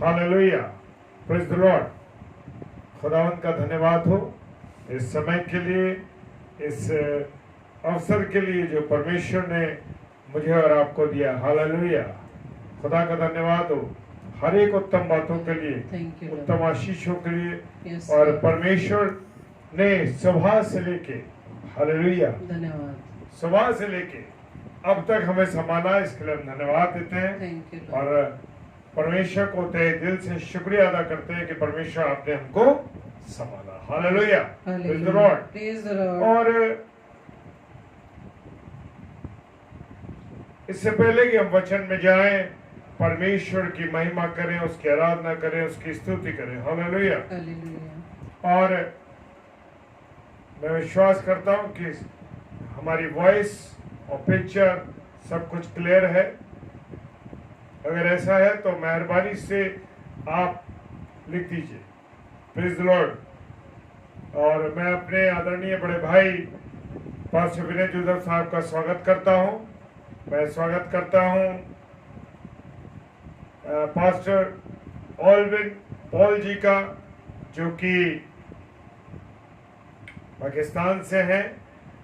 Hallelujah, praise the Lord. खुदावंद का धन्यवाद हो इस समय के लिए, इस अवसर के लिए जो परमेश्वर ने मुझे और आपको दिया। हालेलुया, खुदा का धन्यवाद हो हर एक उत्तम बातों के लिए, उत्तम आशीषों के लिए। और परमेश्वर ने सुबह से लेके, हालेलुया, धन्यवाद, सुबह से लेके अब तक हमें संभाला, इसके लिए हम धन्यवाद देते हैं। और परमेश्वर को तहे दिल से शुक्रिया अदा करते हैं कि परमेश्वर आपने हमको संभाला। Hallelujah, praise the Lord. और इससे पहले कि हम वचन में जाएं, परमेश्वर की महिमा करें, उसकी आराधना करें, उसकी स्तुति करें। हालेलुया। और मैं विश्वास करता हूं कि हमारी वॉइस और पिक्चर सब कुछ क्लियर है। अगर ऐसा है तो मेहरबानी से आप लिख दीजिए, प्रेज द लॉर्ड। और मैं अपने आदरणीय बड़े भाई पास्टर विनय जोसेफ साहब का स्वागत करता हूं। मैं स्वागत करता हूं पास्टर ऑल्विन पॉल जी का, जो कि पाकिस्तान से हैं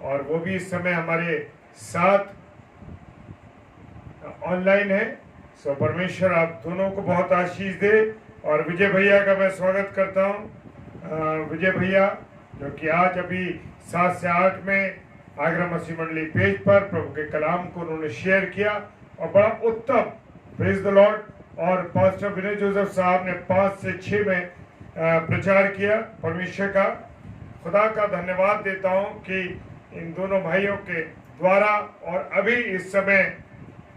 और वो भी इस समय हमारे साथ ऑनलाइन है। सो परमेश्वर आप दोनों को बहुत आशीष दे। और विजय भैया का मैं स्वागत करता हूं। विजय भैया जो कि आज अभी 7 से 8 में आगरा मसीह मंडली पेज पर प्रभु के कलाम को उन्होंने शेयर किया और बड़ा उत्तम, प्रेज द लॉर्ड। और पास्टर विनय जोसेफ साहब ने 5 से 6 में प्रचार किया परमेश्वर का। खुदा का धन्यवाद देता हूं कि इन दोनों भाइयों के द्वारा और अभी इस समय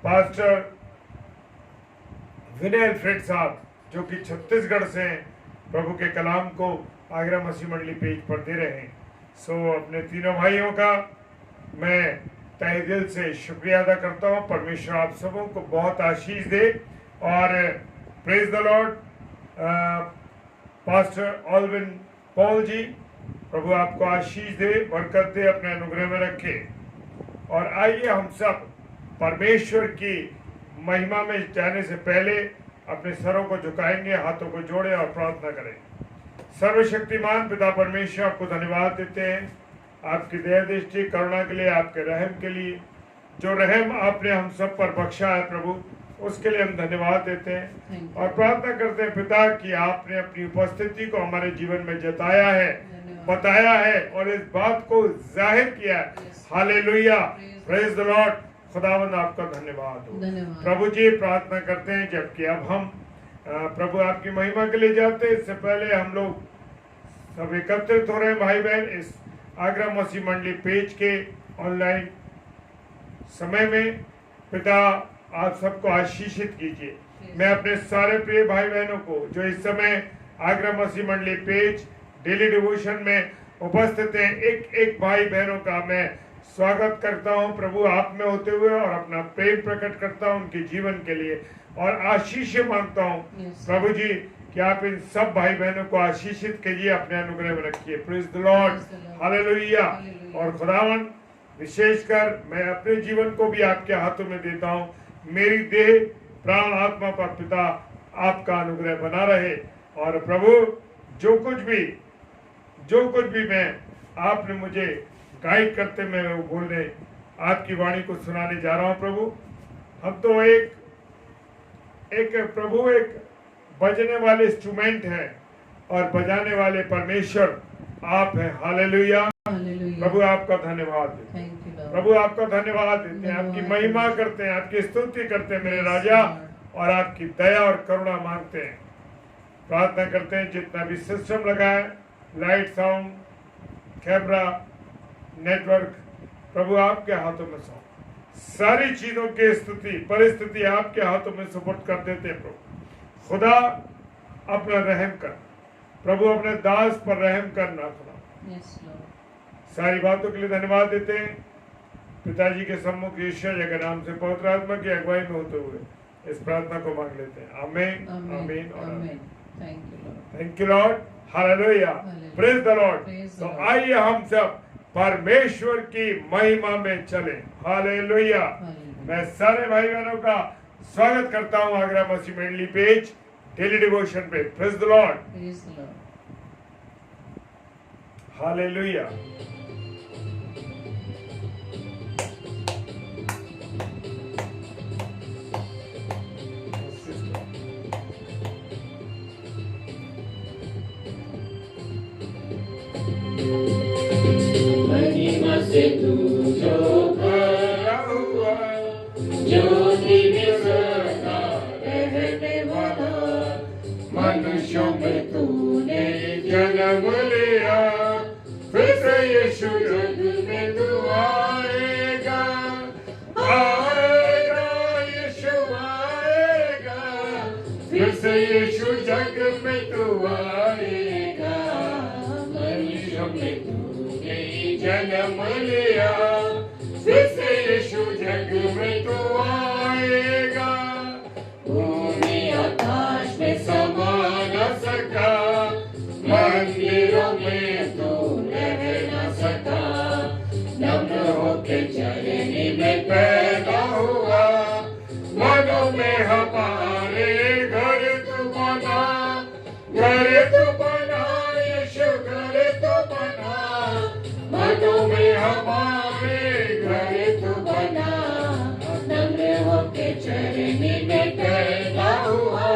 पास्टर विनय अल्फ्रेड साहब जो कि छत्तीसगढ़ से हैं, प्रभु के कलाम को आगरा मसीह मंडली पेज पर दे रहे हैं। सो अपने तीनों भाइयों का मैं तहे दिल से शुक्रिया अदा करता हूं। परमेश्वर आप सबों को बहुत आशीष दे। और praise the Lord. Pastor Alwin Paul ji, प्रभु आपको आशीष दे, बरकत दे, अपने अनुग्रह में रखे। और आइए हम सब परमेश्वर की महिमा में जाने से पहले अपने सरों को झुकाएंगे, हाथों को जोड़े और प्रार्थना करें। सर्वशक्तिमान पिता परमेश्वर, आपको धन्यवाद देते हैं आपकी दया दृष्टि करुणा के लिए, आपके रहम के लिए। जो रहम आपने हम सब पर बख्शा है प्रभु, उसके लिए हम धन्यवाद देते हैं और प्रार्थना करते हैं पिता कि आपने अपनी उपस्थिति को हमारे जीवन में जताया है, बताया है और इस बात को जाहिर किया है। Hallelujah, praise the Lord. खुदावंद आपका धन्यवाद हो। प्रभु जी, प्रार्थना करते हैं जबकि अब हम प्रभु आपकी महिमा के लिए जाते हैं, इससे पहले हम लोग सब एकत्रित हो रहे हैं भाई बहन इस आगरा मसीह मंडली पेज के ऑनलाइन समय में। पिता आप सबको आशीषित कीजिए। मैं अपने सारे प्रिय भाई बहनों को जो इस समय आगरा मसीह मंडली पेज डेली डिवोशन में उपस्थित हैं, एक एक भाई बहनों का मैं स्वागत करता हूं प्रभु आप में होते हुए, और अपना प्रेम प्रकट करता हूं उनके जीवन के लिए और आशीष मांगता हूं प्रभु जी कि आप इन सब भाई बहनों को आशीषित कीजिए, अपने अनुग्रह में रखिए। Praise the Lord, hallelujah. और खुदावन विशेषकर मैं अपने जीवन को भी आपके हाथों में देता हूं। मेरी देह प्राण आत्मा पर पिता आपका अनुग्रह बना रहे। और प्रभु जो कुछ भी मैं आपने मुझे गाइड करते मैं वो बोलने आपकी वाणी को सुनाने जा रहा हूं प्रभु। हम तो एक बजने वाले इंस्ट्रूमेंट हैं और बजाने वाले परमेश्वर आप हैं। हालेलुया, प्रभु आपका धन्यवाद देते हैं, प्रभु आपका धन्यवाद देते हैं, आपकी महिमा करते हैं, आपकी स्तुति करते हैं मेरे राजा, और आपकी दया और करुणा मांगते हैं। प्रार्थना करते हैं जितना भी सिस्टम लगा है, लाइट, साउंड, कैमरा, नेटवर्क, प्रभु आपके हाथों में सौंप सारी चीजों की स्थिति परिस्थिति आपके हाथों में सुपुर्द कर देते हैं प्रभु। खुदा अपना रहम कर, प्रभु अपने दास पर रहम करना खुदा। सारी बातों के लिए धन्यवाद देते हैं। पिताजी के सम्मुख ईश्वर के नाम से पवित्र आत्मा की अगुवाई में होते हुए इस प्रार्थना को मांग लेते हैं। आमीन, आमीन और आमीन। Thank you Lord, hallelujah, praise the Lord. तो आइए हम सब परमेश्वर की महिमा में चले। हालेलुया। मैं सारे भाई बहनों का स्वागत करता हूं आगरा मसीह मंडली पेज डेली डिवोशन पे। Praise the Lord, Praise the Lord. Hallelujah. महिमा से तू जो भरा हुआ ज्योति में सदा रहने वाला, मनुष्यों में तूने जन्म लिया, फिर से यीशु जग में तू आएगा, आएगा यीशु आएगा, फिर से यीशु जग में तू आएगा। मनुष्यों में तूने जन्म लिया, फिर से यीशु जग में तू आएगा। भूमि आकाश में समा न सका, मंदिरों में तू रह न सका, नम्र होके चरनी में पैदा हुआ, मनों में हमारे घर तू बना, घर तू बना यीशु, घर तू बना, मनों में हमारे घर तू बना, नम्र होके चरनी में पैदा हुआ,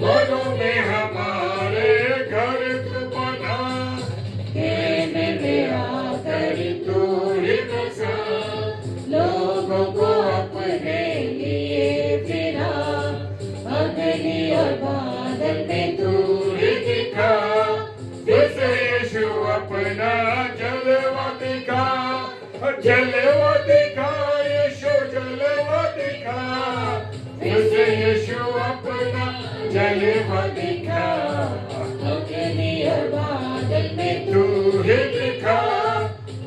मनों में हमारे घर तू बना, कहने में आकर तू ही बसा, लोगों को अपने लिए फिरा, अग्नि और बादल में तू ही दिखा, फिर से यीशु अपना जलवा दिखा, जलवा दिखा यीशु, जलवा दिखा, फिर से यीशु अपना जलवा दिखा, अग्नि और बादल में तू ही दिखा,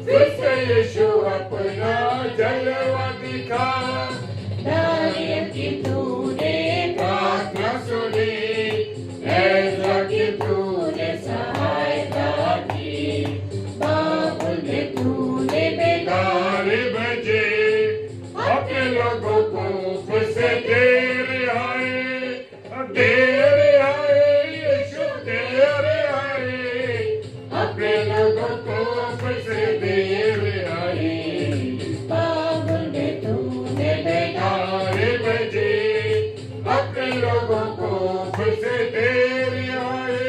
फिर से यीशु अपना जलवा दिखा। दानियल की तूने प्रार्थना सुनी, ऐसा कि तूने सहायता की, बाबुल में तूने बेदार तारे बजे, अपने लोगों को फिर से देर आए, देर आए यीशु, देर आए, अपने लोगों को फिर से देर आए। बाबुल में तूने बेदार तारे बजे, अपने लोगों को फिर से देर आए।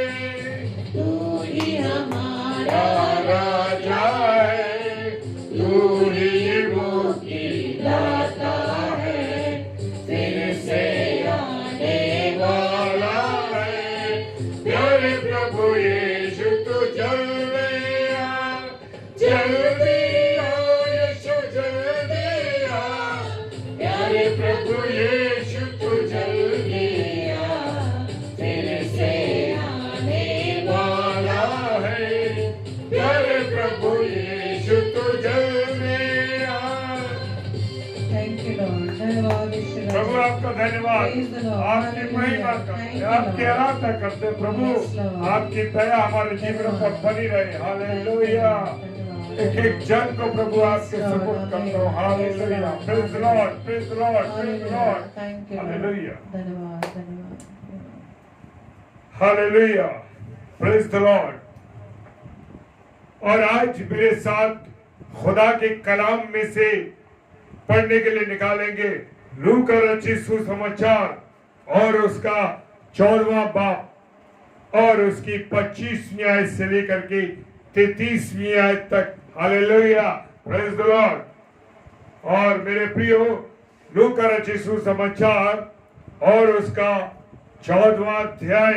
तू ही हमारा राजा है, तू ही मुक्ति दाता है, फिर से आने वाला है। प्यारे प्रभु यीशु तू जल्दी आ, जल्दी आ यीशु, जल्दी आ। प्यारे प्रभु यीशु तू जल्दी आ, फिर से आने वाला है। प्यारे प्रभु यीशु तू जल्दी आ। Thank you, Lord. धन्यवाद ईश्वर। प्रभु आपका धन्यवाद, Praise the Lord. आपकी महिमा करते, Thank you, आपकी Lord. आराधना करते प्रभु, Yes, Lord. आपकी दया हमारे जीवन पर बनी रहे। हालेलुया। एक एक जन को प्रभु आपके सपोर्ट करता हूँ। Hallelujah. Praise the Lord, praise the Lord, praise the Lord. Thank you, Lord. Hallelujah, धन्यवाद, धन्यवाद। Hallelujah, praise the Lord. और आज मेरे साथ खुदा के कलाम में से पढ़ने के लिए निकालेंगे लू का रचित सुसमाचार और उसका 14वां बाप और उसकी 25वीं आयत से लेकर के 33वीं आयत तक। Hallelujah, praise the Lord. और मेरे प्रियो, लू का रचित सुसमाचार और उसका 14वां अध्याय,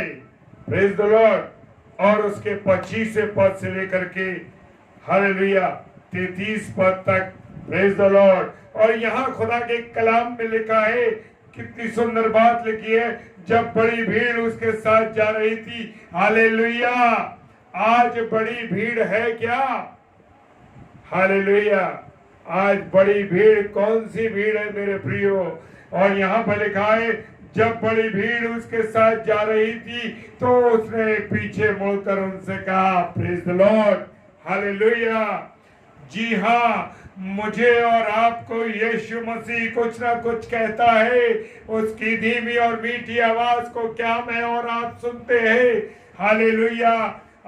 प्रेज द लॉर्ड, और उसके 25वें पद से लेकर के हालेलुया 33 पद तक। Praise the Lord. और यहाँ खुदा के कलाम में लिखा है, कितनी सुंदर बात लिखी है, जब बड़ी भीड़ उसके साथ जा रही थी। हालेलुया। आज बड़ी भीड़ है क्या? हालेलुया। आज बड़ी भीड़, कौन सी भीड़ है मेरे प्रियो? और यहाँ पर लिखा है, जब बड़ी भीड़ उसके साथ जा रही थी तो उसने पीछे मुड़कर उनसे कहा, प्रेज द लॉर्ड, हालेलुया। जी हाँ, मुझे और आपको यीशु मसीह कुछ ना कुछ कहता है। उसकी धीमी और मीठी आवाज को क्या मैं और आप सुनते हैं? हालेलुया।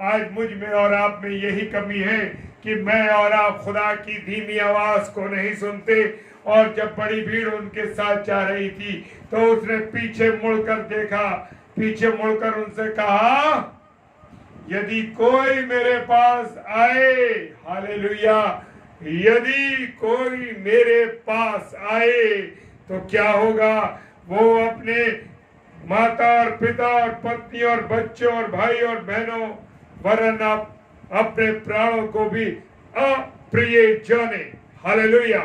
आज मुझ में और आप में यही कमी है कि मैं और आप खुदा की धीमी आवाज को नहीं सुनते। और जब बड़ी भीड़ उनके साथ जा रही थी तो उसने पीछे मुड़कर देखा, पीछे मुड़कर उनसे कहा, यदि कोई मेरे पास आए, हालेलुया, यदि कोई मेरे पास आए तो क्या होगा? वो अपने माता और पिता और पत्नी और बच्चों और भाई और बहनों वरन अपने प्राणों को भी अप्रिय जाने। हालेलुया।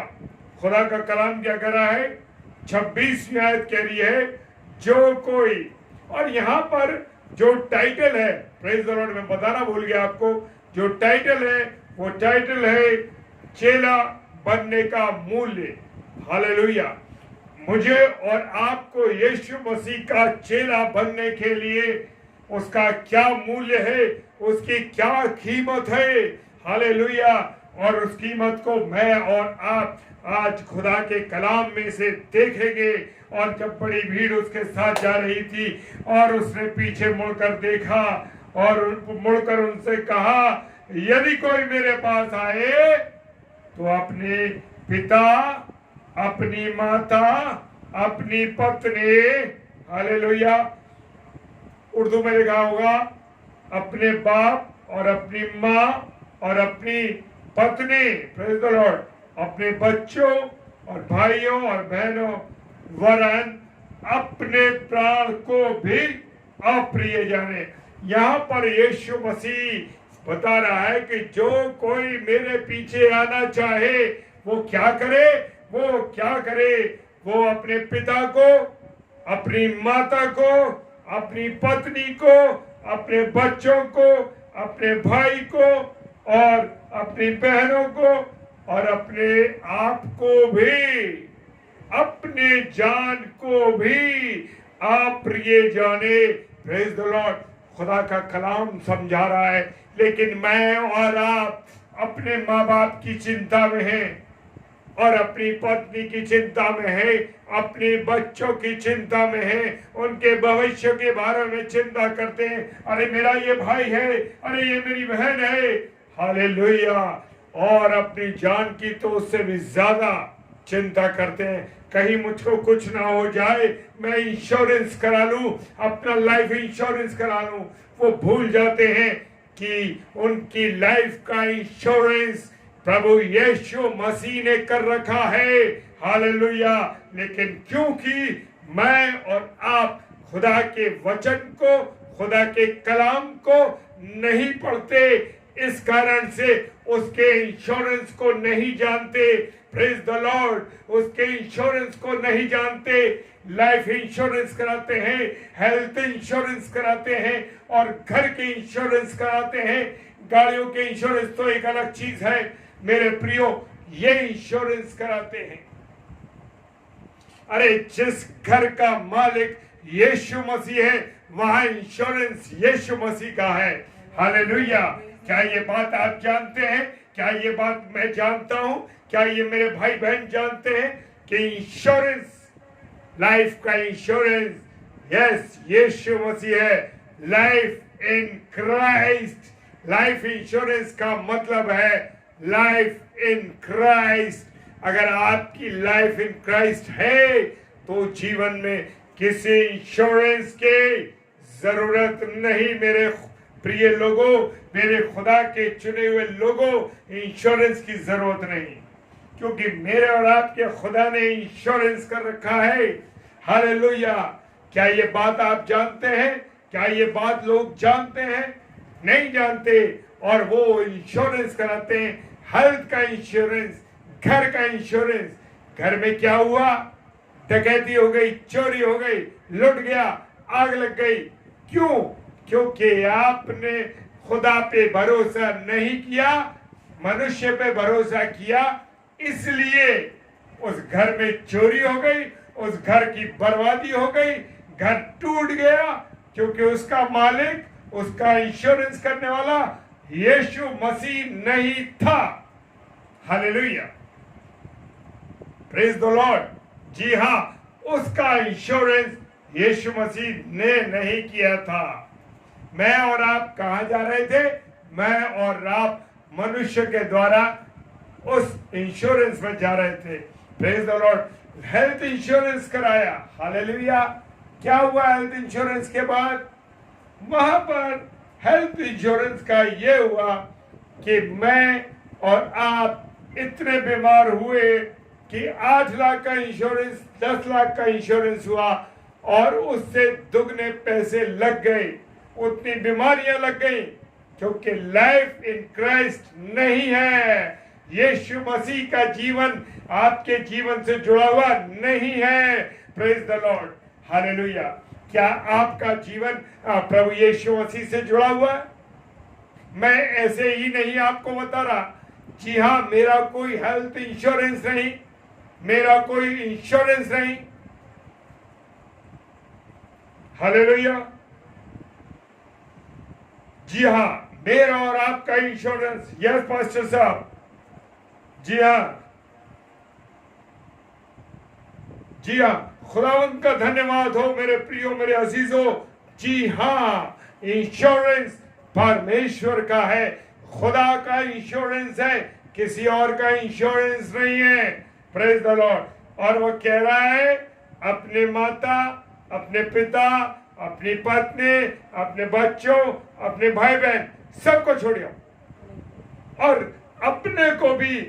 खुदा का कलाम क्या कर रहा है? 26वीं आयत कह रही है, जो कोई, और यहाँ पर जो टाइटल है, प्रेज द लॉर्ड, मैं बताना भूल गया आपको, जो टाइटल है वो टाइटल है चेला बनने का मूल्य। हालेलुया। मुझे और आपको यीशु मसीह का चेला बनने के लिए उसका क्या मूल्य है, उसकी क्या कीमत है। हालेलुया। और उस कीमत को मैं और आप आज खुदा के कलाम में से देखेंगे। और जब बड़ी भीड़ उसके साथ जा रही थी और उसने पीछे मुड़कर देखा और मुड़कर उनसे कहा, यदि कोई मेरे पास आए तो अपने पिता, अपनी माता, अपनी पत्नी, हालेलुया, उर्दू में लिखा होगा, अपने बाप और अपनी माँ और अपनी पत्नी, प्रेज द लॉर्ड, अपने बच्चों और भाइयों और बहनों वरन अपने प्राण को भी अप्रिय जाने। यहाँ पर यीशु मसीह बता रहा है कि जो कोई मेरे पीछे आना चाहे वो क्या करे? वो क्या करे? वो अपने पिता को, अपनी माता को, अपनी पत्नी को, अपने बच्चों को, अपने भाई को और अपनी बहनों को और अपने आप को भी, अपने जान को भी अप्रिय जाने। Praise the Lord. खुदा का कलाम समझा रहा है। लेकिन मैं और आप अपने माँ बाप की चिंता में हैं और अपनी पत्नी की चिंता में है, अपने बच्चों की चिंता में है, उनके भविष्य के बारे में चिंता करते हैं। अरे मेरा ये भाई है, अरे ये मेरी बहन है, हालेलुया। और अपनी जान की तो उससे भी ज्यादा चिंता करते हैं, कहीं मुझको कुछ ना हो जाए, मैं इंश्योरेंस करा लूं, अपना लाइफ इंश्योरेंस करा लूं। वो भूल जाते हैं कि उनकी लाइफ का इंश्योरेंस प्रभु यीशु मसीह ने कर रखा है। हालेलुया। लेकिन क्योंकि मैं और आप खुदा के वचन को, खुदा के कलाम को नहीं पढ़ते, इस कारण से उसके इंश्योरेंस को नहीं जानते। Praise the Lord. उसके इंश्योरेंस को नहीं जानते। लाइफ इंश्योरेंस कराते हैं, हेल्थ इंश्योरेंस कराते हैं और घर के इंश्योरेंस कराते हैं। गाड़ियों के इंश्योरेंस तो एक अलग चीज है मेरे प्रियो, ये इंश्योरेंस कराते हैं। अरे जिस घर का मालिक यीशु मसीह है वहां इंश्योरेंस यीशु मसीह का है। हालेलुया। क्या ये बात आप जानते हैं? क्या ये बात मैं जानता हूं? क्या ये मेरे भाई बहन जानते हैं कि इंश्योरेंस, लाइफ का इंश्योरेंस, यस, यीशु मसीह है। Life in Christ. Life insurance का मतलब है लाइफ इन क्राइस्ट। अगर आपकी लाइफ इन क्राइस्ट है तो जीवन में किसी इंश्योरेंस की जरूरत नहीं। मेरे प्रिय लोगों, मेरे खुदा के चुने हुए लोगों, इंश्योरेंस की जरूरत नहीं, क्योंकि मेरे और आपके खुदा ने इंश्योरेंस कर रखा है। हालेलुया। क्या ये बात आप जानते हैं? क्या ये बात लोग जानते हैं? नहीं जानते। और वो इंश्योरेंस कराते हैं, हेल्थ का इंश्योरेंस, घर का इंश्योरेंस। घर में क्या हुआ? डकैती हो गई, चोरी हो गई, लुट गया, आग लग गई। क्यों? क्योंकि आपने खुदा पे भरोसा नहीं किया, मनुष्य पे भरोसा किया, इसलिए उस घर में चोरी हो गई, उस घर की बर्बादी हो गई, घर टूट गया, क्योंकि उसका मालिक, उसका इंश्योरेंस करने वाला यीशु मसीह नहीं था। हालेलुया। Praise the Lord. जी हाँ, उसका इंश्योरेंस यीशु मसीह ने नहीं किया था। मैं और आप कहाँ जा रहे थे? मैं और आप मनुष्य के द्वारा उस इंश्योरेंस में जा रहे थे। Praise the Lord. Health insurance कराया, हालेलुया। क्या हुआ हेल्थ इंश्योरेंस के बाद? वहां पर हेल्थ इंश्योरेंस का ये हुआ कि मैं और आप इतने बीमार हुए कि 8 लाख का इंश्योरेंस, 10 लाख का इंश्योरेंस हुआ और उससे दुगने पैसे लग गए, उतनी बीमारियां लग गई, क्योंकि लाइफ इन क्राइस्ट नहीं है। यीशु मसीह का जीवन आपके जीवन से जुड़ा हुआ नहीं है। Praise the Lord, hallelujah. क्या आपका जीवन प्रभु यीशु मसीह से जुड़ा हुआ है? मैं ऐसे ही नहीं आपको बता रहा। जी हाँ, मेरा कोई हेल्थ इंश्योरेंस नहीं, मेरा कोई इंश्योरेंस नहीं, हालेलुया। जी हाँ, मेरा और आपका इंश्योरेंस। यस पास्टर साहब, जी हाँ, जी हाँ, खुदावंत का धन्यवाद हो मेरे प्रियो, मेरे अजीजों। जी हाँ, इंश्योरेंस परमेश्वर का है, खुदा का इंश्योरेंस है, किसी और का इंश्योरेंस नहीं है। Praise the Lord. और वो कह रहा है अपने माता, अपने पिता, अपनी पत्नी, अपने बच्चों, अपने भाई बहन सबको छोड़ियो और अपने को भी,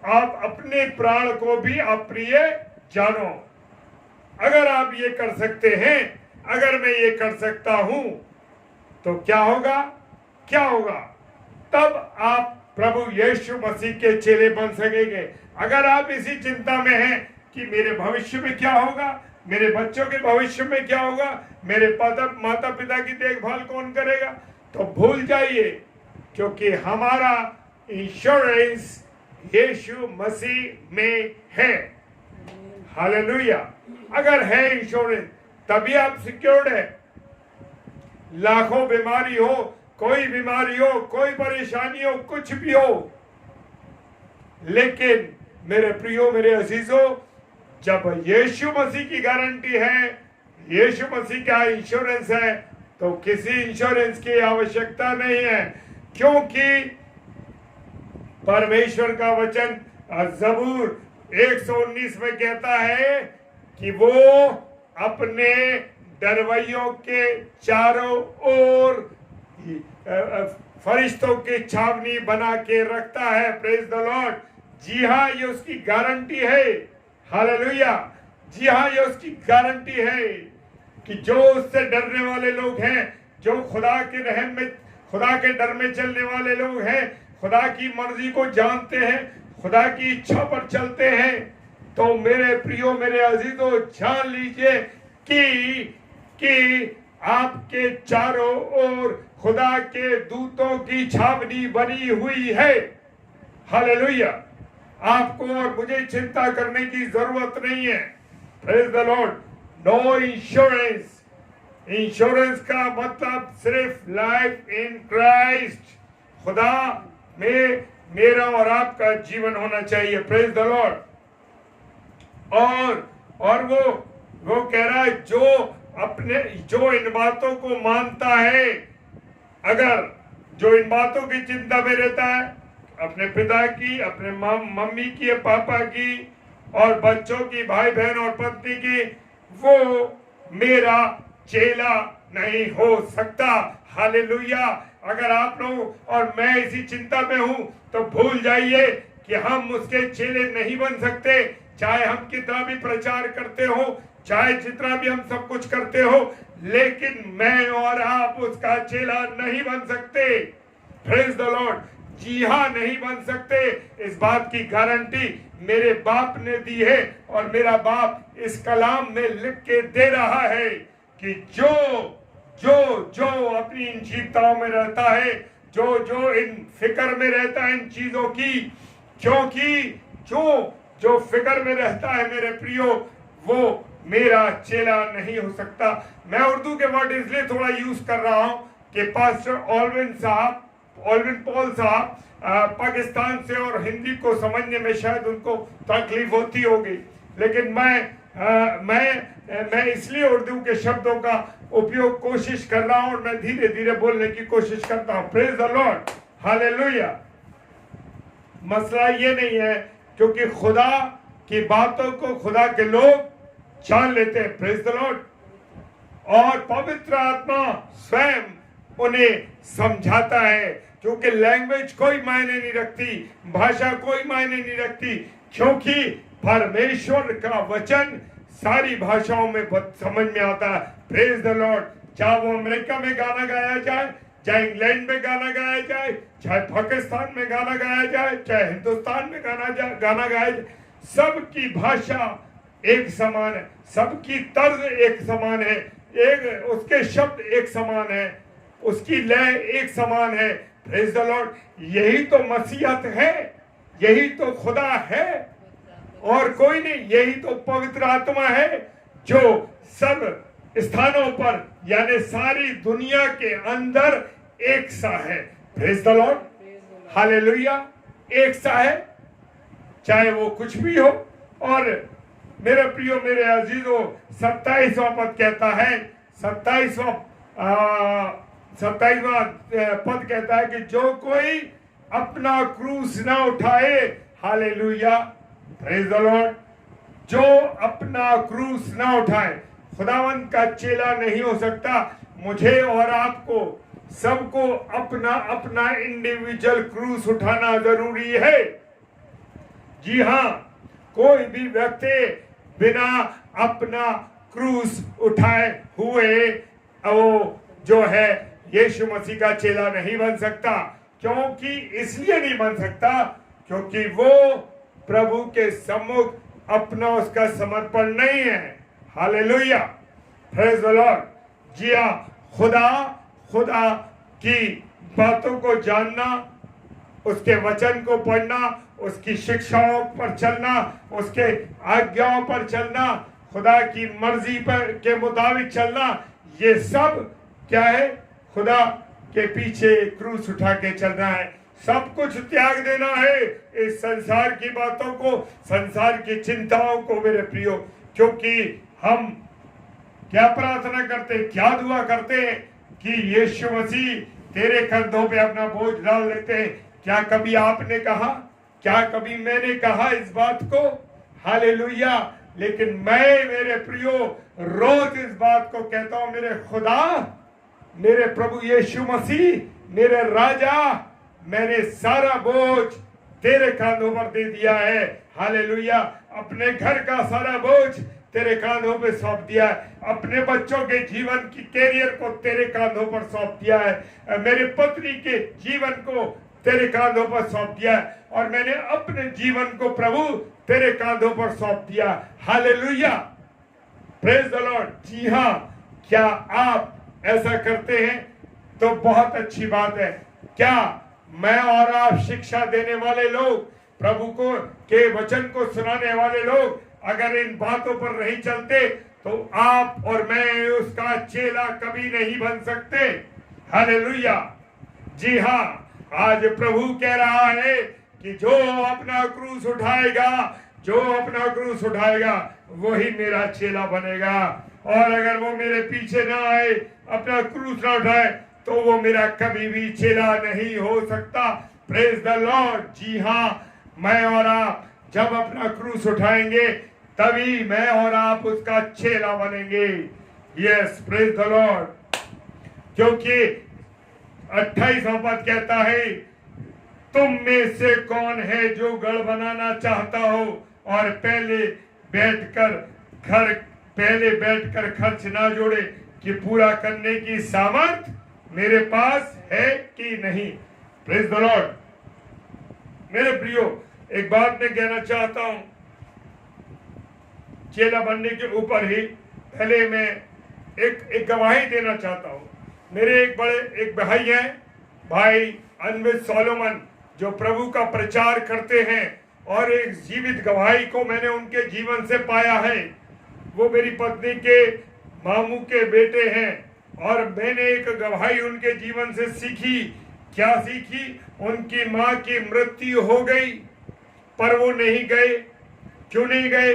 आप अपने प्राण को भी अप्रिय जानो। अगर आप ये कर सकते हैं, अगर मैं ये कर सकता हूं, तो क्या होगा? क्या होगा? तब आप प्रभु यीशु मसीह के चेले बन सकेंगे। अगर आप इसी चिंता में हैं कि मेरे भविष्य में क्या होगा, मेरे बच्चों के भविष्य में क्या होगा, मेरे माता पिता की देखभाल कौन करेगा, तो भूल जाइए, क्योंकि हमारा इंश्योरेंस यीशु मसीह में है। हालेलुया। अगर है इंश्योरेंस, तभी आप सिक्योर्ड है। लाखों बीमारी हो, कोई बीमारी हो, कोई परेशानी हो, कुछ भी हो, लेकिन मेरे प्रियो, मेरे अजीजों, जब यीशु मसीह की गारंटी है, यीशु मसीह का इंश्योरेंस है, तो किसी इंश्योरेंस की आवश्यकता नहीं है, क्योंकि परमेश्वर का वचन ज़बूर 119 में कहता है कि वो अपने डरवैयों के चारों ओर फरिश्तों की छावनी बना के रखता है। Praise the Lord. जी हाँ, ये उसकी गारंटी है। हालेलुया। जी हाँ, ये उसकी गारंटी है कि जो उससे डरने वाले लोग हैं, जो खुदा के रहम में, खुदा के डर में चलने वाले लोग हैं, खुदा की मर्जी को जानते हैं, खुदा की इच्छा पर चलते हैं, तो मेरे प्रियो, मेरे अजीजों, जान लीजिए कि आपके चारों ओर खुदा के दूतों की छावनी बनी हुई है। हालेलुया। आपको और मुझे चिंता करने की जरूरत नहीं है। Praise the Lord. No insurance. Insurance का मतलब सिर्फ लाइफ इन क्राइस्ट, खुदा में मेरा और आपका जीवन होना चाहिए। Praise the Lord. और वो कह रहा है, जो इन बातों को मानता है, अगर जो इन बातों की चिंता में रहता है, अपने पिता की, अपने मम्मी की, पापा की, और बच्चों की, भाई बहन और पत्नी की, वो मेरा चेला नहीं हो सकता। हालेलुया। अगर आप लोग और मैं इसी चिंता में हूं, तो भूल जाइए कि हम उसके चेले नहीं बन सकते। चाहे हम कितना भी प्रचार करते हो, चाहे जितना भी हम सब कुछ करते हो, लेकिन मैं और आप उसका चेला नहीं बन सकते। Praise the Lord. जी हाँ, नहीं बन सकते। इस बात की गारंटी मेरे बाप ने दी है, और मेरा बाप इस कलाम में लिख के दे रहा है कि जो अपनी इन चिंताओं में रहता है, जो इन फिक्र में रहता है इन चीजों की, क्योंकि जो फिक्र में रहता है मेरे प्रियो, वो मेरा चेला नहीं हो सकता। मैं उर्दू के वर्ड इसलिए थोड़ा यूज कर रहा हूं कि पास्टर ऑलविन साहब ऑल्विन पॉल साहब पाकिस्तान से और हिंदी को समझने में शायद उनको तकलीफ होती होगी, लेकिन मैं इसलिए उर्दू के शब्दों का उपयोग कोशिश कर रहा हूं और मैं धीरे धीरे बोलने की कोशिश करता हूं। Praise the Lord, hallelujah. मसला ये नहीं है, क्योंकि खुदा की बातों को खुदा के लोग जान लेते हैं। Praise the Lord. और पवित्र आत्मा स्वयं उन्हें समझाता है, क्योंकि लैंग्वेज कोई मायने नहीं रखती, भाषा कोई मायने नहीं रखती, क्योंकि परमेश्वर का वचन सारी भाषाओं में समझ में आता है। Praise the Lord. चाहे वो अमेरिका में गाना गाया जाए, चाहे इंग्लैंड में गाना गाया जाए, चाहे पाकिस्तान में गाना गाया जाए, चाहे हिंदुस्तान में गाना गाया जाए, सबकी भाषा एक समान है, सबकी तर्ज एक समान है, एक उसके शब्द एक समान है, उसकी लय एक समान है। Praise the Lord. यही तो मसीहत है, यही तो खुदा है और कोई नहीं। यही तो पवित्र आत्मा है जो सब स्थानों पर यानी सारी दुनिया के अंदर एक सा है। Praise the Lord, hallelujah. एक सा है, चाहे वो कुछ भी हो। और मेरे प्रियो, मेरे अजीजों, 27वां पद कहता है, 27वां पद कहता है कि जो कोई अपना क्रूस ना उठाए, हालेलुया, प्रेज द लॉर्ड, जो अपना क्रूस ना उठाए, खुदावंत का चेला नहीं हो सकता। मुझे और आपको सबको अपना अपना इंडिविजुअल क्रूस उठाना जरूरी है। जी हाँ, कोई भी व्यक्ति बिना अपना क्रूस उठाए हुए वो जो है यीशु मसीह का चेला नहीं बन सकता। क्योंकि इसलिए नहीं बन सकता क्योंकि वो प्रभु के सम्मुख अपना उसका समर्पण नहीं है। Hallelujah, praise the Lord. जी हाँ, खुदा की बातों को जानना, उसके वचन को पढ़ना, उसकी शिक्षाओं पर चलना, उसके आज्ञाओं पर चलना, खुदा की मर्जी पर के मुताबिक चलना, ये सब क्या है? खुदा के पीछे क्रूस उठा के चलना है। सब कुछ त्याग देना है, इस संसार की बातों को, संसार की चिंताओं को, मेरे प्रियो। क्योंकि हम क्या प्रार्थना करते, क्या दुआ करते हैं कि यीशु मसीह तेरे कंधों पे अपना बोझ डाल देते हैं। क्या कभी आपने कहा, क्या कभी मैंने कहा इस बात को? हालेलुया। लेकिन मैं, मेरे प्रियो, रोज इस बात को कहता हूं, मेरे खुदा, मेरे प्रभु यीशु मसीह, मेरे राजा, मैंने सारा बोझ तेरे कांधों पर दे दिया है। हालेलुया। अपने घर का सारा बोझ तेरे कांधों पे सौंप दिया है। अपने बच्चों के जीवन की कैरियर को तेरे कांधों पर सौंप दिया है। मेरे पत्नी के जीवन को तेरे कांधों पर सौंप दिया है। और मैंने अपने जीवन को प्रभु तेरे कांधों पर सौंप दिया। Hallelujah, praise the Lord. जी हाँ, क्या आप ऐसा करते हैं तो बहुत अच्छी बात है। क्या मैं और आप शिक्षा देने वाले लोग, प्रभु को के वचन को सुनाने वाले लोग अगर इन बातों पर नहीं चलते तो आप और मैं उसका चेला कभी नहीं बन सकते। हालेलुया। जी हाँ, आज प्रभु कह रहा है कि जो अपना क्रूस उठाएगा, जो अपना क्रूस उठाएगा वही मेरा चेला बनेगा। और अगर वो मेरे पीछे ना आए, अपना क्रूस ना उठाए, तो वो मेरा कभी भी चेला नहीं हो सकता। Praise the Lord. जी हाँ, मैं और आप जब अपना क्रूस उठाएंगे तभी मैं और आप उसका चेला बनेंगे। Yes, praise the Lord. क्योंकि 28वां पद कहता है, तुम में से कौन है जो गढ़ बनाना चाहता हो और पहले बैठकर खर्च ना जोड़े कि पूरा करने की सामर्थ मेरे पास है कि नहीं। Praise the Lord. मेरे प्रियो, एक बात मैं कहना चाहता हूं, चेला बनने के ऊपर ही पहले मैं एक गवाही देना चाहता हूं। मेरे एक भाई हैं, भाई अनवित सोलोमन, जो प्रभु का प्रचार करते हैं और एक जीवित गवाही को मैंने उनके जीवन से पाया है। वो मेरी पत्नी के मामू के बेटे हैं और मैंने एक गवाही उनके जीवन से सीखी क्या सीखी? उनकी माँ की मृत्यु हो गई, पर वो नहीं गए। क्यों नहीं गए?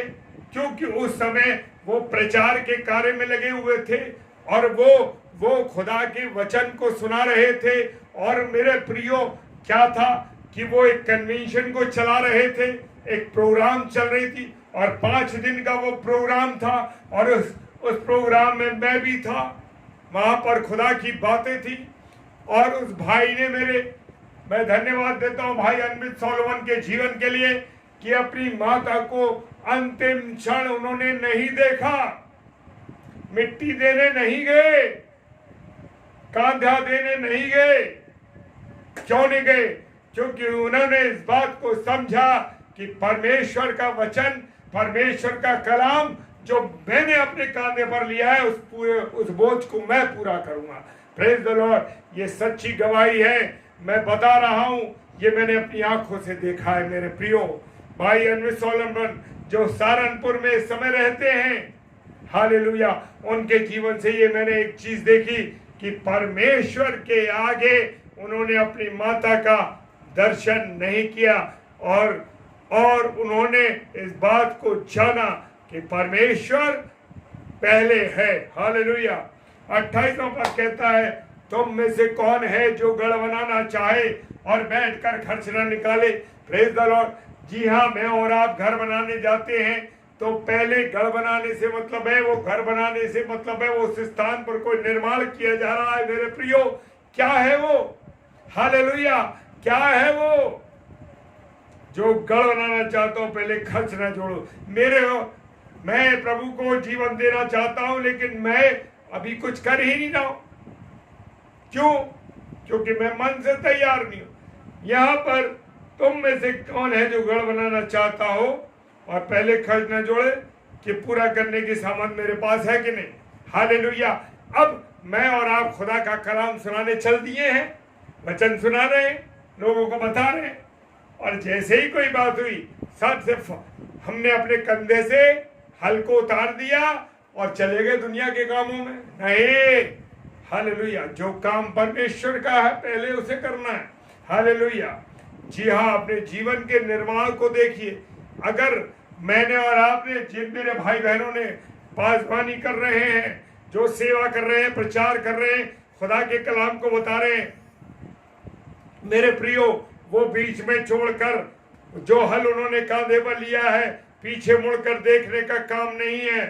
क्योंकि उस समय वो प्रचार के कार्य में लगे हुए थे और वो खुदा के वचन को सुना रहे थे। और मेरे प्रियो, क्या था कि वो एक कन्वेंशन को चला रहे थे, एक प्रोग्राम चल रही थी और 5 दिन का वो प्रोग्राम था और उस प्रोग्राम में मैं भी था। वहां पर खुदा की बातें थी और उस भाई ने मैं धन्यवाद देता हूं भाई अनमित सोलोमन के जीवन के लिए कि अपनी माता को अंतिम क्षण उन्होंने नहीं देखा, मिट्टी देने नहीं गए, कांधा देने नहीं गए। क्यों नहीं गए? क्योंकि उन्होंने इस बात को समझा कि परमेश्वर का वचन, परमेश्वर का कलाम जो मैंने अपने कांधे पर लिया है, उस बोझ को मैं पूरा करूंगा। Praise the Lord. ये सच्ची गवाही है, मैं बता रहा हूं, ये मैंने अपनी आंखों से देखा है। मेरे प्रियो भाई अनमित सोलोमन जो सहारनपुर में इस समय रहते हैं, हालेलुया, उनके जीवन से ये मैंने एक चीज देखी कि परमेश्वर के आगे उन्होंने अपनी माता का दर्शन नहीं किया और उन्होंने इस बात को जाना कि परमेश्वर पहले है। हालेलुया। 28वां पद कहता है, तुम में से कौन है जो गढ़ बनाना चाहे और बैठकर खर्च न निकाले। Praise the Lord. जी हाँ, मैं और आप घर बनाने जाते हैं तो पहले घर बनाने से मतलब है, वो घर बनाने से मतलब है वो उस स्थान पर कोई निर्माण किया जा रहा है। मेरे प्रियो, क्या है वो? हालेलुया। क्या है वो? जो गढ़ बनाना चाहता हूं पहले खर्च ना जोड़ो। मैं प्रभु को जीवन देना चाहता हूं, लेकिन मैं अभी कुछ कर ही नहीं रहा हूं। क्यों? क्योंकि मैं मन से तैयार नहीं हूं। यहां पर तुम में से कौन है जो गढ़ बनाना चाहता हो और पहले खर्च न जोड़े कि पूरा करने की सामान मेरे पास है कि नहीं। हालेलुया। अब मैं और आप खुदा का कलाम सुनाने चल दिए हैं, वचन सुना रहे हैं, लोगों को बता रहे हैं, और जैसे ही कोई बात हुई सिर्फ हमने अपने कंधे से हल को उतार दिया और चले गए दुनिया के कामों में। नहीं, हालेलुया। जो काम परमेश्वर का है पहले उसे करना है। हालेलुया। जी हाँ, अपने जीवन के निर्माण को देखिए। अगर मैंने और आपने, जिन मेरे भाई बहनों ने पासबानी कर रहे हैं, जो सेवा कर रहे हैं, प्रचार कर रहे हैं, खुदा के कलाम को बता रहे हैं, मेरे प्रियो, वो बीच में छोड़कर जो हल उन्होंने कांधे पर लिया है, पीछे मुड़कर देखने का काम नहीं है।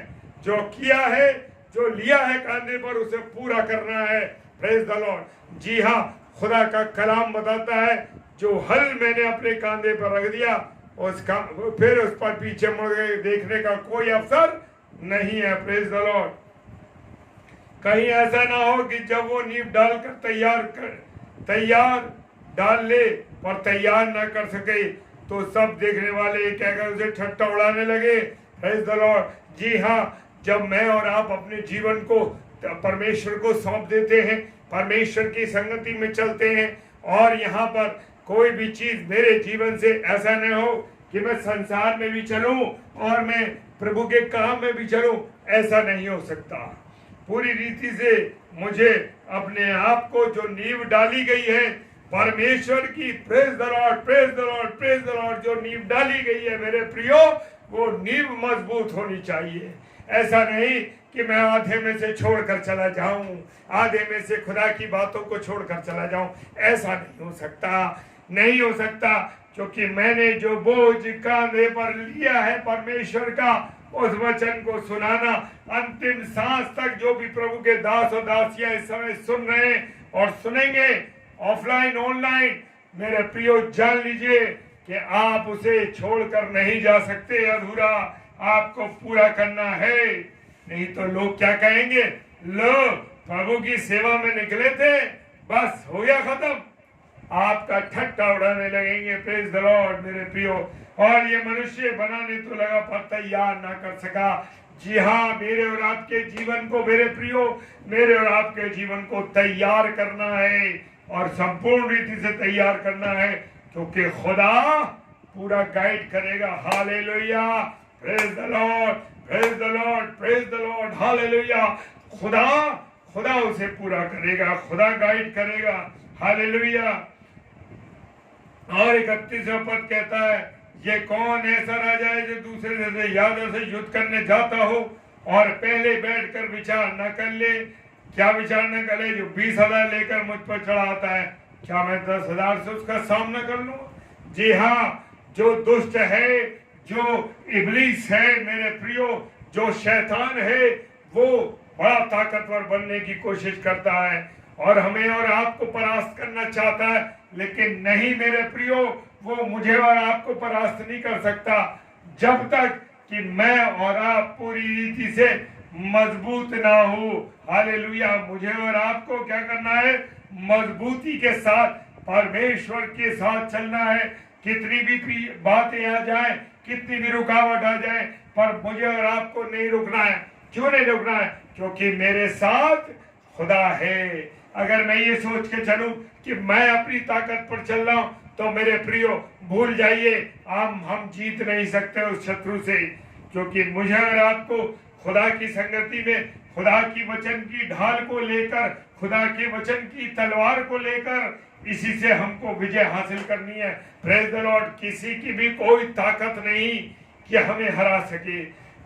जो किया है, जो लिया है कांधे पर, उसे पूरा करना है। Praise the Lord. जी हाँ, खुदा का कलाम बताता है, जो हल मैंने अपने कांधे पर रख दिया उसका फिर उस पर पीछे मुड़ के देखने का कोई अवसर नहीं है। Praise the Lord. कहीं ऐसा ना हो कि जब वो नींव डालकर तैयार डाल ले और तैयार ना कर सके तो सब देखने वाले कहकर उसे ठट्टा उड़ाने लगे। Praise the Lord. जी हाँ, जब मैं और आप अपने जीवन को परमेश्वर को सौंप देते हैं, परमेश्वर की संगति में चलते हैं, और यहाँ पर कोई भी चीज मेरे जीवन से ऐसा न हो कि मैं संसार में भी चलूं और मैं प्रभु के काम में भी चलूं, ऐसा नहीं हो सकता। पूरी रीति से मुझे अपने आप को, जो नींव डाली गई है परमेश्वर की, praise the Lord, praise the Lord, praise the Lord, जो नींव डाली गई है मेरे प्रियो, वो नींव मजबूत होनी चाहिए। ऐसा नहीं कि मैं आधे में से छोड़कर चला जाऊं, आधे में से खुदा की बातों को छोड़कर चला जाऊं। ऐसा नहीं हो सकता, नहीं हो सकता, क्योंकि मैंने जो बोझ कांधे पर लिया है परमेश्वर का, उस वचन को सुनाना अंतिम सांस तक। जो भी प्रभु के दास और दासियां इस समय सुन रहे हैं और सुनेंगे, ऑफलाइन ऑनलाइन, मेरे प्रियो, जान लीजिए कि आप उसे छोड़कर नहीं जा सकते। अधूरा आपको पूरा करना है, नहीं तो लोग क्या कहेंगे? लो, प्रभु की सेवा में निकले थे, बस हो गया खत्म, आपका ठट्टा उड़ाने लगेंगे। प्रेज द लॉर्ड मेरे प्रियो। और ये मनुष्य बनाने तो लगा पर तैयार ना कर सका। जी हाँ, मेरे और आपके जीवन को, मेरे प्रियो, मेरे और आपके जीवन को तैयार करना है और संपूर्ण रीति से तैयार करना है, क्योंकि खुदा पूरा गाइड करेगा। Hallelujah. Praise the Lord, praise the Lord, praise the Lord. Hallelujah. खुदा उसे पूरा करेगा, खुदा गाइड करेगा। हालेलुया। और 31वां पद कहता है, ये कौन ऐसा राजा है जो दूसरे से यादव से युद्ध करने जाता हो और पहले बैठकर विचार न कर ले? क्या विचार न करे? जो 20,000 लेकर मुझ पर चढ़ा आता है, क्या मैं 10,000 से उसका सामना कर लूं? जी हाँ, जो दुष्ट है, जो इब्लीस है मेरे प्रियो, जो शैतान है, वो बड़ा ताकतवर बनने की कोशिश करता है और हमें और आपको परास्त करना चाहता है, लेकिन नहीं मेरे प्रियो, वो मुझे और आपको परास्त नहीं कर सकता जब तक कि मैं और आप पूरी रीति से मजबूत ना हो। हालेलुया। मुझे और आपको क्या करना है? मजबूती के साथ परमेश्वर के साथ चलना है। कितनी भी बातें आ जाए, कितनी भी रुकावट आ जाए, पर मुझे और आपको नहीं रुकना है। क्यों नहीं रुकना है? क्योंकि मेरे साथ खुदा है। अगर मैं ये सोच के चलूं कि मैं अपनी ताकत पर चल रहा हूं, तो मेरे प्रियो भूल जाइए, हम जीत नहीं सकते उस शत्रु से, क्योंकि मुझे और आपको खुदा की संगति में, खुदा की वचन की ढाल को लेकर, खुदा के वचन की तलवार को लेकर, इसी से हमको विजय हासिल करनी है। Praise the Lord. किसी की भी कोई ताकत नहीं कि हमें हरा सके।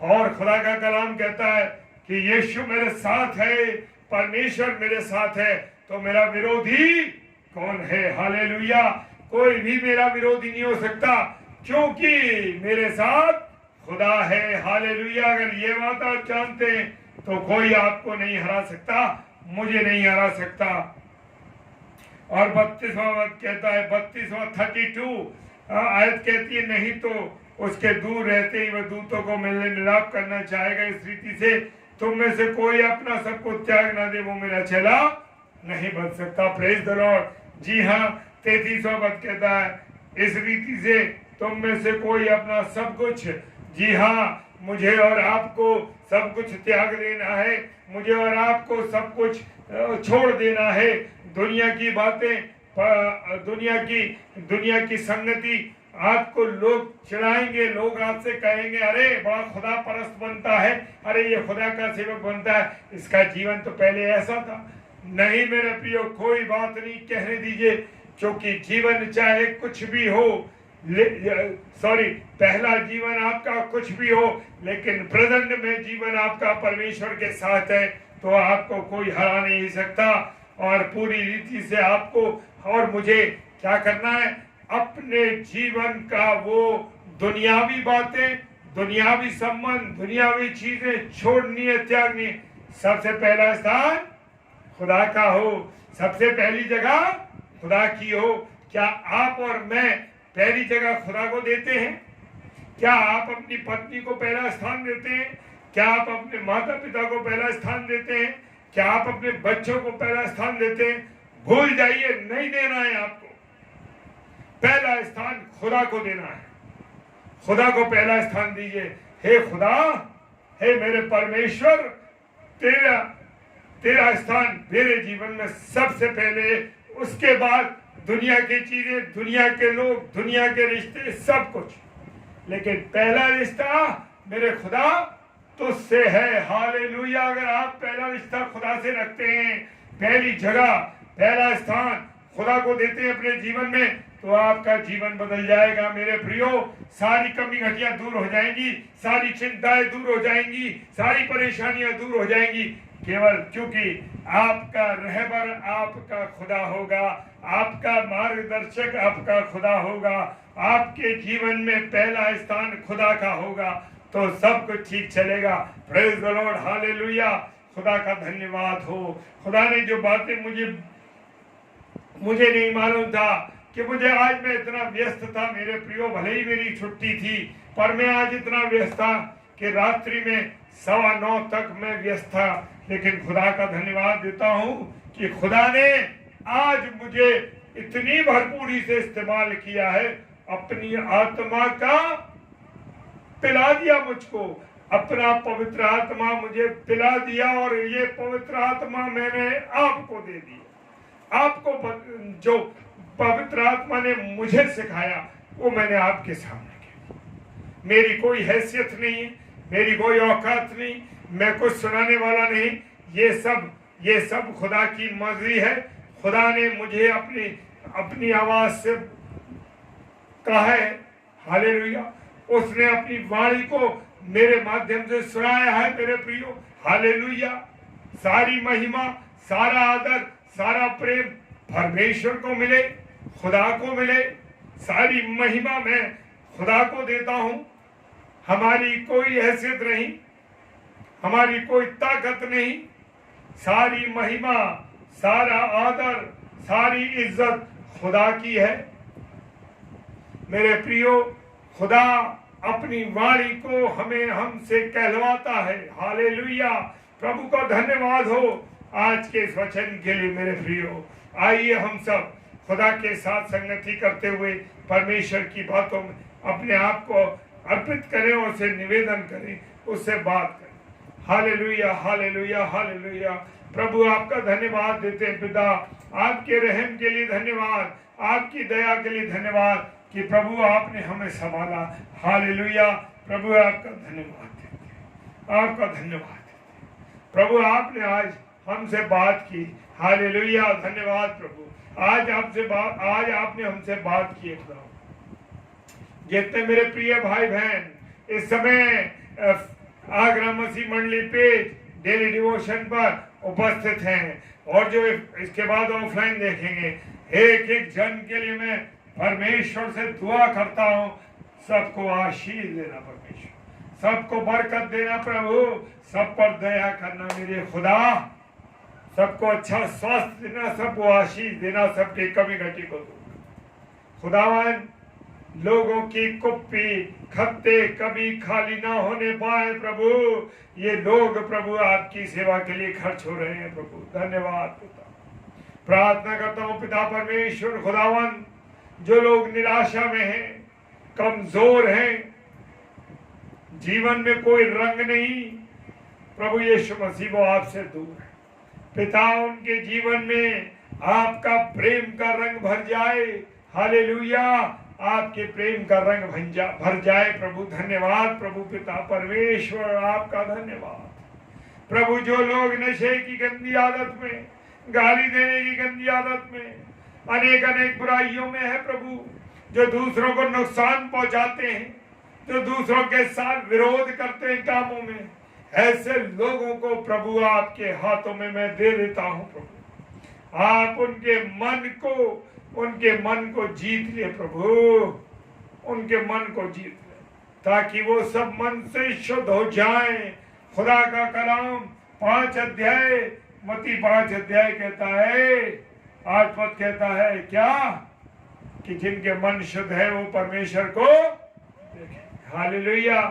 और खुदा का कलाम कहता है कि यीशु मेरे साथ है, परमेश्वर मेरे साथ है, तो मेरा विरोधी कौन है? हालेलुया। कोई भी मेरा विरोधी नहीं हो सकता, क्योंकि मेरे साथ खुदा है। हालेलुया। अगर ये बात आप जानते हैं तो कोई आपको नहीं हरा सकता, मुझे नहीं हरा सकता। और 32वां वक्त कहता है, 32 आयत कहती है, नहीं तो उसके दूर रहते ही वह दूतों को मिलने मिलाप करना चाहेगा। इस रीति से तुम में से कोई अपना सब कुछ त्याग ना दे, वो मेरा चेला नहीं बन सकता। Praise the Lord. जी हाँ, 33वां वक्त कहता है, इस रीति से तुम में से कोई अपना सब कुछ, जी हाँ, मुझे और आपको सब कुछ त्याग देना है, मुझे और आपको सब कुछ छोड़ देना है। दुनिया की बातें, दुनिया की संगति, आपको लोग चिढ़ाएंगे, लोग आपसे कहेंगे, अरे बड़ा खुदा परस्त बनता है, अरे ये खुदा का सेवक बनता है, इसका जीवन तो पहले ऐसा था। नहीं मेरे प्रियो, कोई बात नहीं कहने दीजिए, क्योंकि जीवन चाहे कुछ भी हो, पहला जीवन आपका कुछ भी हो, लेकिन प्रेजेंट में जीवन आपका परमेश्वर के साथ है, तो आपको कोई हरा नहीं सकता। और पूरी रीति से आपको और मुझे क्या करना है? अपने जीवन का वो दुनियावी बातें, दुनियावी संबंध, दुनियावी चीजें छोड़नी है, त्यागनी है। सबसे पहला स्थान खुदा का हो, सबसे पहली जगह खुदा की हो। क्या आप और मैं पहली जगह खुदा को देते हैं? क्या आप अपनी पत्नी को पहला स्थान देते हैं? क्या आप अपने माता पिता को पहला स्थान देते हैं? क्या आप अपने बच्चों को पहला स्थान देते हैं? भूल जाइए, नहीं देना है आपको। पहला स्थान खुदा को देना है। खुदा को पहला स्थान दीजिए। हे खुदा, हे मेरे परमेश्वर, तेरा स्थान मेरे जीवन में सबसे पहले, उसके बाद दुनिया की चीजें, दुनिया के लोग, दुनिया के रिश्ते, सब कुछ। लेकिन पहला रिश्ता मेरे खुदा तुझसे है। हालेलुया। अगर आप पहला रिश्ता खुदा से रखते हैं, पहली जगह, पहला स्थान खुदा को देते हैं अपने जीवन में, तो आपका जीवन बदल जाएगा मेरे प्रियो। सारी कमी घटियां दूर हो जाएंगी, सारी चिंताएं दूर हो जाएंगी, सारी परेशानियां दूर हो जाएंगी, केवल क्योंकि आपका रहबर आपका खुदा होगा, आपका मार्गदर्शक आपका खुदा होगा, आपके जीवन में पहला स्थान खुदा का होगा, तो सब कुछ ठीक चलेगा। Praise the Lord. हालेलुया। खुदा का धन्यवाद हो। खुदा ने जो बातें मुझे नहीं मालूम था कि मुझे आज मैं इतना व्यस्त था मेरे प्रियो, भले ही मेरी छुट्टी थी, पर मैं आज इतना व्यस्त था कि रात्रि में 9:15 तक मैं व्यस्त था। लेकिन खुदा का धन्यवाद देता हूं कि खुदा ने आज मुझे इतनी भरपूरी से इस्तेमाल किया है, अपनी आत्मा का पिला दिया मुझको, अपना पवित्र आत्मा मुझे पिला दिया, और ये पवित्र आत्मा मैंने आपको दे दी। आपको जो पवित्र आत्मा ने मुझे सिखाया वो मैंने आपके सामने किया। मेरी कोई हैसियत नहीं है, मेरी कोई औकात नहीं, मैं कुछ सुनाने वाला नहीं। ये सब खुदा की मर्जी है, खुदा ने मुझे अपनी आवाज से कहा है, हालेलुया। उसने अपनी वाणी को मेरे माध्यम से सुनाया है मेरे प्रियो, हालेलुया। सारी महिमा, सारा आदर, सारा प्रेम परमेश्वर को मिले, खुदा को मिले। सारी महिमा मैं खुदा को देता हूं। हमारी कोई हैसियत नहीं, हमारी कोई ताकत नहीं। सारी महिमा, सारा आदर, सारी इज्जत खुदा की है मेरे प्रियो। खुदा अपनी वाणी को हमसे कहलवाता है, हालेलुया। प्रभु का धन्यवाद हो आज के इस वचन के लिए मेरे प्रियो। आइए हम सब खुदा के साथ संगति करते हुए परमेश्वर की बातों में अपने आप को अर्पित करें और उसे निवेदन करें, उससे बात करें। Hallelujah, hallelujah, hallelujah. प्रभु आपका धन्यवाद देते हैं पिता, आपके रहम के लिए धन्यवाद, आपकी दया के लिए धन्यवाद कि प्रभु आपने हमें संभाला। हालेलुया। प्रभु आपका धन्यवाद देते हैं, आपका धन्यवाद देते हैं। प्रभु आपने आज हमसे बात की, हालेलुया। धन्यवाद प्रभु। आज आपने हमसे बात की। जितने मेरे प्रिय भाई बहन इस समय आगरा मसीह मंडली पे डेली डिवोशन पर उपस्थित हैं और जो इसके बाद ऑफलाइन देखेंगे, एक एक जन के लिए मैं परमेश्वर से दुआ करता हूं, सबको आशीष देना परमेश्वर, सबको बरकत देना प्रभु, सब पर दया करना मेरे खुदा, सबको अच्छा स्वास्थ्य देना, सबको आशीष देना, सबकी कमी घटी को दूर। खुदावन लोगों की कुप्पी खत्ते कभी खाली ना होने पाए प्रभु। ये लोग प्रभु आपकी सेवा के लिए खर्च हो रहे हैं प्रभु, धन्यवाद पिता। प्रार्थना करता हूँ पिता परमेश्वर खुदावन, जो लोग निराशा में हैं, कमजोर हैं, जीवन में कोई रंग नहीं, प्रभु यीशु मसीह वो आपसे दूर है पिता। उनके जीवन में आपका प्रेम का रंग भर जाए, हालेलुया। आपके प्रेम का रंग भर जाए प्रभु। धन्यवाद प्रभु पिता परमेश्वर, आपका धन्यवाद प्रभु। जो लोग नशे की गंदी आदत में, गाली देने की गंदी आदत में, अनेक बुराइयों में है प्रभु, जो दूसरों को नुकसान पहुंचाते हैं, जो दूसरों के साथ विरोध करते हैं कामों में, ऐसे लोगों को प्रभु आपके हाथों में मैं दे देता हूं प्रभु। आप उनके मन को जीत ले प्रभु, उनके मन को जीत ले, ताकि वो सब मन से शुद्ध हो जाएं। खुदा का कलाम 5 अध्याय मत्ती 5 अध्याय कहता है, 8 पद कहता है क्या, कि जिनके मन शुद्ध है वो परमेश्वर को देखें। हालेलुया।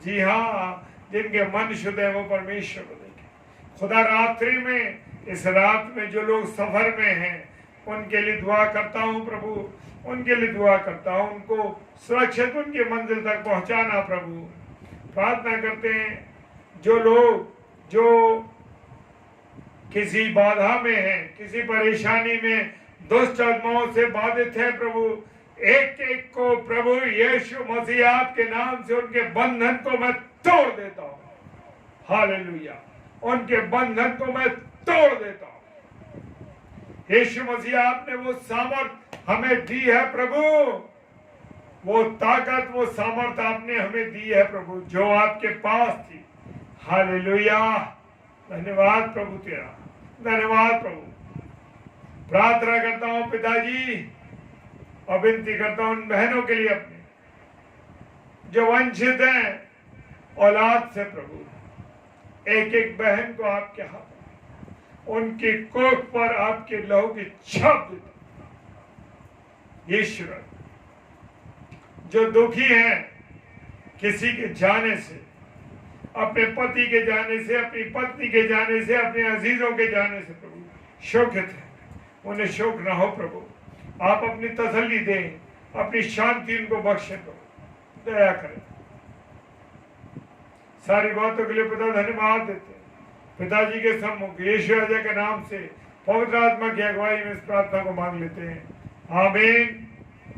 जी हाँ, जिनके मन शुद्ध है वो परमेश्वर को देखें। खुदा रात्रि में, इस रात में जो लोग सफर में हैं उनके लिए दुआ करता हूँ प्रभु, उनके लिए दुआ करता हूँ, उनको सुरक्षित उनके मंजिल तक पहुंचाना प्रभु। प्रार्थना करते हैं जो लोग जो किसी बाधा में हैं, किसी परेशानी में, दुष्ट आत्माओं से बाधित है प्रभु, एक एक को प्रभु यीशु मसीह आपके नाम से उनके बंधन को मैं तोड़ देता हूं। हालेलुया। उनके बंधन को मैं तोड़ देता हूं। यीशु मसीह आपने वो सामर्थ हमें दी है प्रभु, वो ताकत, वो सामर्थ आपने हमें दी है प्रभु, जो आपके पास थी। हालेलुया। धन्यवाद प्रभु तेरा, धन्यवाद प्रभु। प्रार्थना करता हूं पिताजी और विनती करता हूं उन बहनों के लिए अपने जो वंचित हैं औलाद से प्रभु, एक एक बहन को आपके हाथ, उनकी कोख पर आपके लहू की छाप देता। ईश्वर जो दुखी हैं किसी के जाने से, अपने पति के जाने से, अपनी पत्नी के जाने से, अपने अजीजों के जाने से प्रभु शोकित है, उन्हें शोक ना हो प्रभु। आप अपनी तसल्ली दें, अपनी शांति उनको बख्शे प्रभु, दया करें। सारी बातों के लिए पिता धन्यवाद देते हैं। पिताजी के सम्मुख यीशु राजा के नाम से पवित्र आत्मा की अगुवाई में इस प्रार्थना को मांग लेते हैं। आमीन,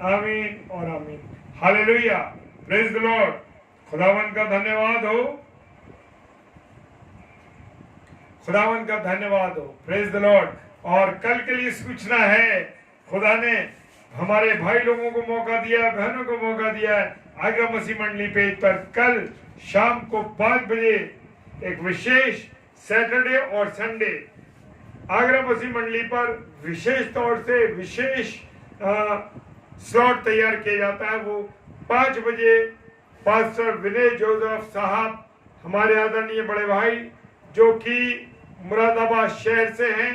आमीन और आमीन। हालेलुया। Praise the Lord. खुदावन का धन्यवाद हो, खुदावन का धन्यवाद हो। Praise the Lord. और कल के लिए सूचना है, खुदा ने हमारे भाई लोगों को मौका दिया है, बहनों को मौका दिया है। आगरा मसीह मंडली पेज पर कल शाम को 5 बजे एक विशेष सैटरडे और संडे आगरा मसीह मंडली पर विशेष तौर से विशेष स्लॉट तैयार किया जाता है। वो 5 बजे पास्टर विनय जोसेफ साहब, हमारे आदरणीय बड़े भाई जो कि मुरादाबाद शहर से हैं,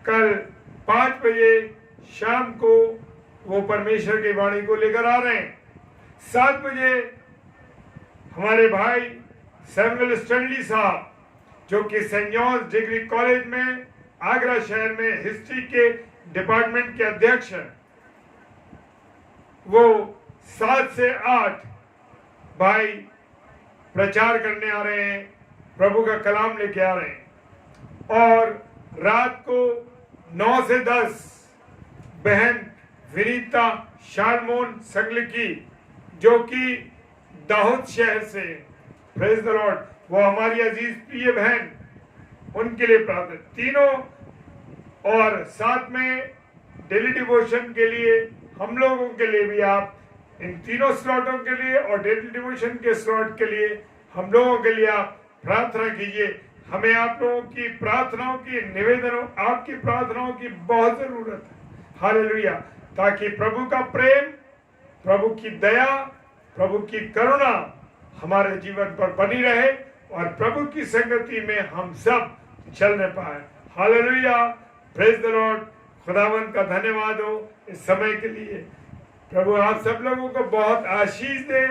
कल 5 बजे शाम को वो परमेश्वर की वाणी को लेकर आ रहे हैं। 7 बजे हमारे भाई सैमुअल स्टैनली साहब जो कि सेंट जॉन्स डिग्री कॉलेज में आगरा शहर में हिस्ट्री के डिपार्टमेंट के अध्यक्ष हैं, वो 7 से 8 भाई प्रचार करने आ रहे हैं, प्रभु का कलाम लेके आ रहे हैं। और रात को 9 से 10 बहन विनीता शालमोन संगलिकी जो कि दाऊद शहर से, प्रेज द लॉर्ड, वो हमारी अजीज प्रिय बहन, उनके लिए प्रार्थना तीनों। और साथ में डेली डिवोशन के लिए हम लोगों के लिए भी आप इन तीनों स्लॉटों के लिए और डेली डिवोशन के स्लॉट के लिए हम लोगों के लिए आप प्रार्थना कीजिए। हमें आप लोगों की प्रार्थनाओं की, निवेदनों, आपकी प्रार्थनाओं की बहुत जरूरत है। हालेलुया, ताकि प्रभु का प्रेम, प्रभु की दया, प्रभु की करुणा हमारे जीवन पर बनी रहे और प्रभु की संगति में हम सब चलने पाए। Hallelujah, praise the Lord. खुदावंत का धन्यवाद हो इस समय के लिए। प्रभु आप सब लोगों को बहुत आशीष दे,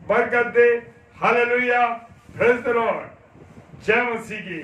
बरकत दे। Hallelujah, praise the lord. जय मसीह की।